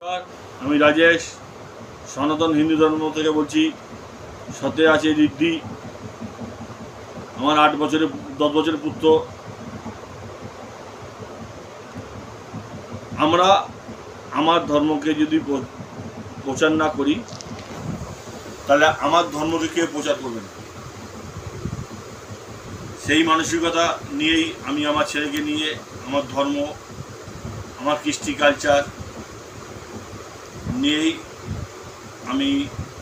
আমি রাজেশ সনাতন হিন্দু ধর্ম থেকে বলছি। সাথে আছে রিদ্ধি, আমার 10 বছরের পুত্র। আমরা আমার ধর্মকে যদি প্রচার না করি তাহলে আমার ধর্মকে কেউ প্রচার করবে না। সেই মানসিকতা নিয়েই আমি আমার ছেলেকে নিয়ে আমার ধর্ম, আমার কৃষ্টি কালচার নিয়েই আমি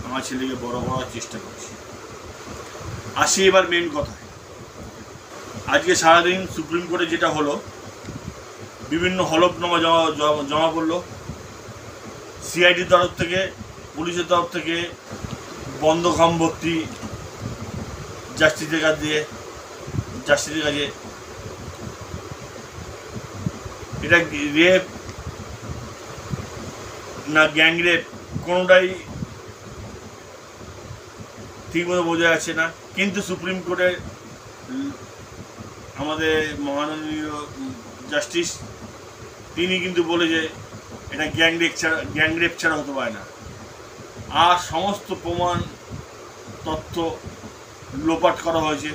আমার ছেলেকে বড় করার চেষ্টা করছি। আসি এবার মেন কথায়। আজকে সারাদিন সুপ্রিম কোর্টে যেটা হলো, বিভিন্ন হলফনামা জমা পড়লো। সিআইডির তরফ থেকে, পুলিশের তরফ থেকে বন্ধ খাম ভর্তি জাস্টিসের কাছে এটা রেপ না গ্যাং রেপ কোনোটাই ঠিকমতো বোঝা যাচ্ছে না। কিন্তু সুপ্রিম কোর্টে আমাদের মহামাননীয় জাস্টিস তিনি কিন্তু বলে যে এটা গ্যাং রেপ ছাড়া হতে পারে না। আর সমস্ত প্রমাণ তথ্য লোপাট করা হয়েছে।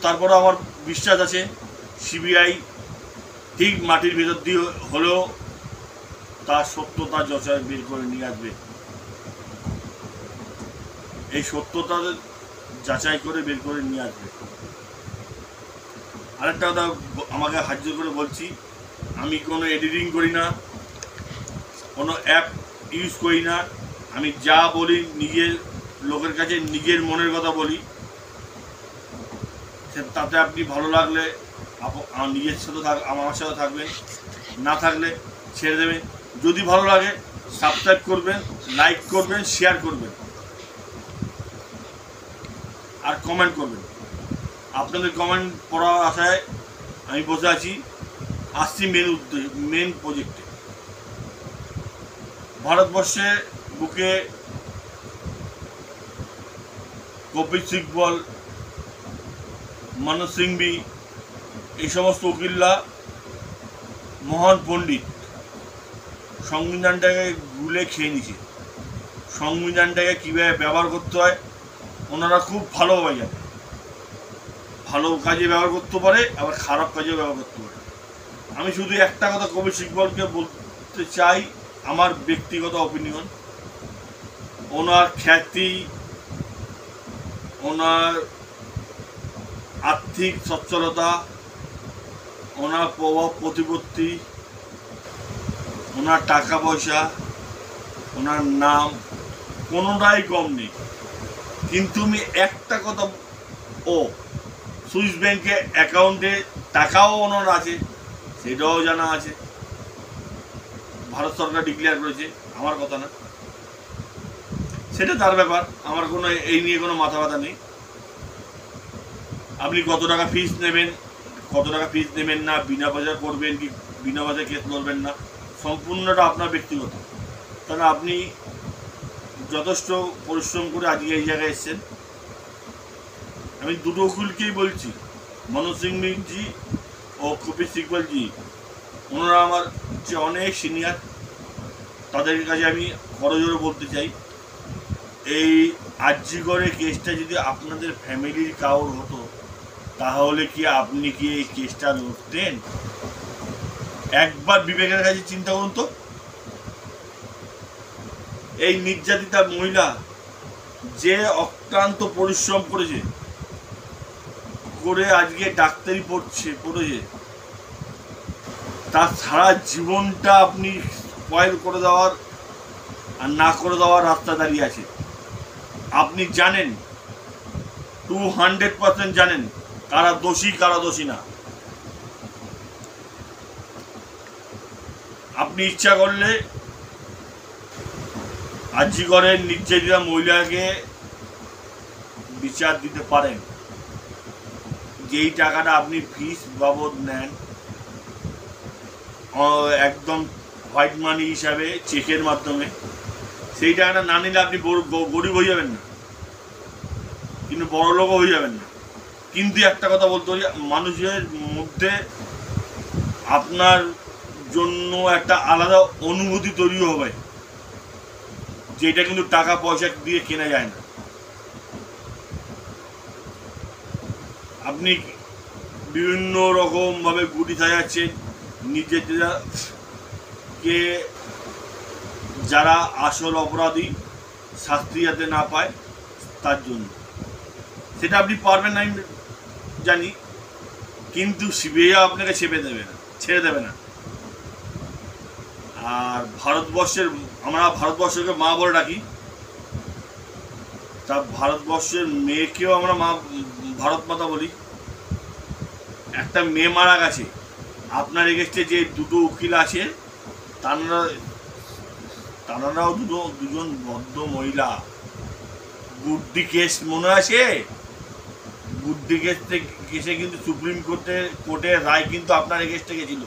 তারপরে আমার বিশ্বাস আছে সিবিআই ঠিক মাটির ভেতর দিয়ে হলেও তার সত্যতা যাচাই বের করে নিয়ে আসবে। এই সত্যতা যাচাই করে বের করে নিয়ে আসবে। আরেকটা কথা আমাকে হাজির করে বলছি, আমি কোনো এডিটিং করি না, কোনো অ্যাপ ইউজ করি না। আমি যা বলি নিজের লোকের কাছে নিজের মনের কথা বলি। তাতে আপনি ভালো লাগলে নিজের সাথে আমার সাথে থাকবেন, না থাকলে ছেড়ে দেবেন। যদি ভালো লাগে সাবস্ক্রাইব করবেন, লাইক করবেন, শেয়ার করবেন আর কমেন্ট করবেন। আপনাদের কমেন্ট পড়ার আশায় আমি বসে আছি। আসছি মেন প্রজেক্টে। ভারতবর্ষের বুকে কপিল সিব্বল, মনোজ সিংভি, এই সমস্ত উকিলরা মহান পণ্ডিত। সংবিধানটাকে গুলে খেয়ে নিছে। সংবিধানটাকে কীভাবে ব্যবহার করতে হয় ওনারা খুব ভালোভাবে জানে। ভালো কাজে ব্যবহার করতে পারে, আবার খারাপ কাজে ব্যবহার করতে পারে। আমি শুধু একটা কথা কপিল সিব্বলকে বলতে চাই, আমার ব্যক্তিগত অপিনিয়ন, ওনার খ্যাতি, ওনার আর্থিক সচ্ছলতা, ওনার প্রভাব প্রতিপত্তি, ওনার টাকা পয়সা, ওনার নাম কোনোটাই কম নেই। কিন্তু আমি একটা কথা, সুইস ব্যাংকে অ্যাকাউন্টে টাকাও ওনার আছে, সেটাও জানা আছে। ভারত সরকার ডিক্লেয়ার করেছে, আমার কথা না, সেটা তার ব্যাপার। আমার কোনো এই নিয়ে কোনো মাথা ব্যথা নেই। আপনি কত টাকা ফিস নেবেন না, বিনা পয়সা করবেন কি বিনা পয়সায় কেস করবেন না, সম্পূর্ণটা আপনার ব্যক্তিগত। কারণ আপনি যথেষ্ট পরিশ্রম করে আজকে এই জায়গায় এসেছেন। আমি দুটো উকিলকেই বলছি, মনোজ সিংভি ও কপিল সিব্বলজি, ওনারা আমার যে অনেক সিনিয়র। তাদের কাছে আমি করজোরে বলতে চাই, এই আরজিকরের কেসটা যদি আপনাদের ফ্যামিলির কারোর হতো তাহলে কি আপনি কি এই কেসটা লড়তেন? একবার বিবেকের কাছে চিন্তা করুন তো। এই নির্যাতিতা মহিলা যে অক্লান্ত পরিশ্রম করেছে, করে আজকে ডাক্তারি পড়েছে, তার সারা জীবনটা আপনি স্পয়েল করে দেওয়ার আর না করে দেওয়ার রাস্তা দাঁড়িয়ে আছে। আপনি জানেন, 200% জানেন কারা দোষী কারা দোষী না। আপনি ইচ্ছা করলে আরজিকরের নির্যাতিতা মহিলাকে বিচার দিতে পারেন। যেই টাকাটা আপনি ফিস বাবদ নেন, একদম হোয়াইট মানি হিসাবে চেকের মাধ্যমে, সেই টাকাটা না নিলে আপনি গরিব হয়ে যাবেন না, কিন্তু বড় লোকও হয়ে যাবেন না। কিন্তু একটা কথা বলতে পারি, মানুষের মধ্যে আপনার জন্য একটা আলাদা অনুভূতি তৈরি হবে, যেটা কিন্তু টাকা পয়সা দিয়ে কেনা যায় না। আপনি বিভিন্ন রকম ভাবে গুটি সাজাচ্ছেন নিজেদেরকে, যারা আসল অপরাধী শাস্তি যাতে না পায় তার জন্য। সেটা আপনি পারবেন না আমি জানি, কিন্তু সিবিআই আপনাকে ছেড়ে দেবে না। আর আমরা ভারতবর্ষকে মা বলে ডাকি, তা ভারতবর্ষের মেয়েকেও আমরা ভারত মাতা বলি। একটা মেয়ে মারা গেছে, আপনার এগেস্টে যে দুটো উকিল আছে তারাও দুজন বদ্ধ মহিলা। গুড্ডি কেস মনে আছে? গুড্ডি কেসে কিন্তু সুপ্রিম কোর্টের রায় কিন্তু আপনার এগেস্টে গেছিল।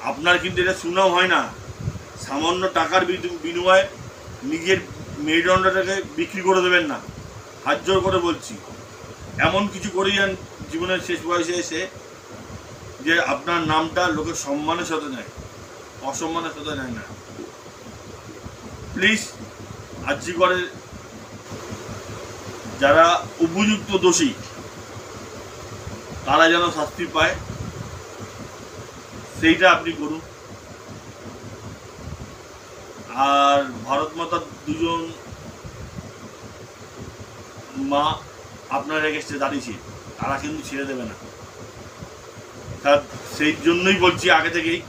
আপনার কিন্তু এটা সুনাম হয় না। সামান্য টাকার বিনিময়ে নিজের মেরুদণ্ডটাকে বিক্রি করে দেবেন না, হাত জোর করে বলছি। এমন কিছু করে যান জীবনের শেষ বয়সে এসে যে আপনার নামটা লোকের সম্মানের সাথে নেয়, অসম্মানের সাথে নেয় না। প্লিজ আর্জি করে যারা উপযুক্ত দোষী তারা যেন শাস্তি পায়, সেইটা আপনি করুন। আর ভারত মাতার দুজন মা আপনার এগেস্টে দাঁড়িয়েছে, তারা কিন্তু ছেড়ে দেবে না। সেই জন্যই বলছি আগে থেকেই,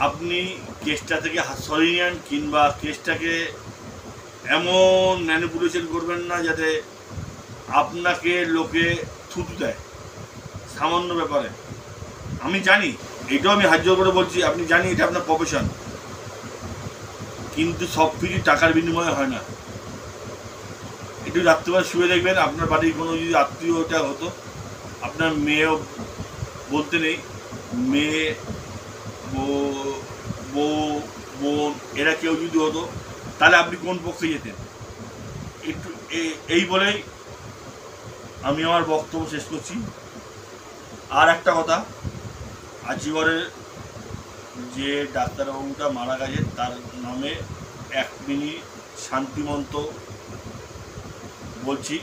আপনি কেসটা থেকে হাত সরিয়ে নেন, কিংবা কেসটাকে এমন ম্যানিপুলেশন করবেন না যাতে আপনাকে লোকে থুতু দেয় সামান্য ব্যাপারে। আমি জানি, এটাও আমি হাত জোর করে বলছি, আপনি জানি এটা আপনার প্রফেশন, কিন্তু সব কিছু টাকার বিনিময়ে হয় না। একটু রাত্রিবেলা শুয়ে দেখবেন, আপনার বাড়ির কোনো যদি আত্মীয়টা হতো, আপনার মেয়েও বলতে নেই, মেয়ে বউ বোন এরা কেউ যদি হতো, তাহলে আপনি কোন পক্ষে যেতেন? একটু এই বলেই আমি আমার বক্তব্য শেষ করছি। আর একটা কথা, আজিগড়ের যে ডাক্তারবাবুটা মারা গেছে তার নামে 1 মিনিট শান্তিমন্ত বলছি।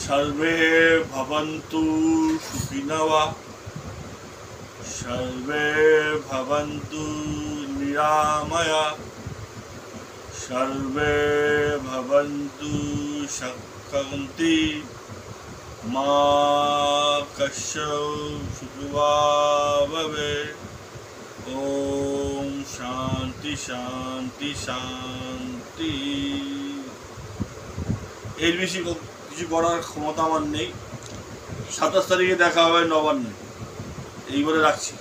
সর্বে ভবন্তু সুখিনঃ, সর্বে ভবন্তু নিরাময়াঃ, সর্বে ভবন্তু সুখন্তি, মা কশ্যচিৎ ভবেৎ। ওম শান্তি শান্তি শান্তি। এর বেশি কিছু করার ক্ষমতা আমার নেই। 27 তারিখে দেখা হবে নবান্নে, এই বলে রাখছি।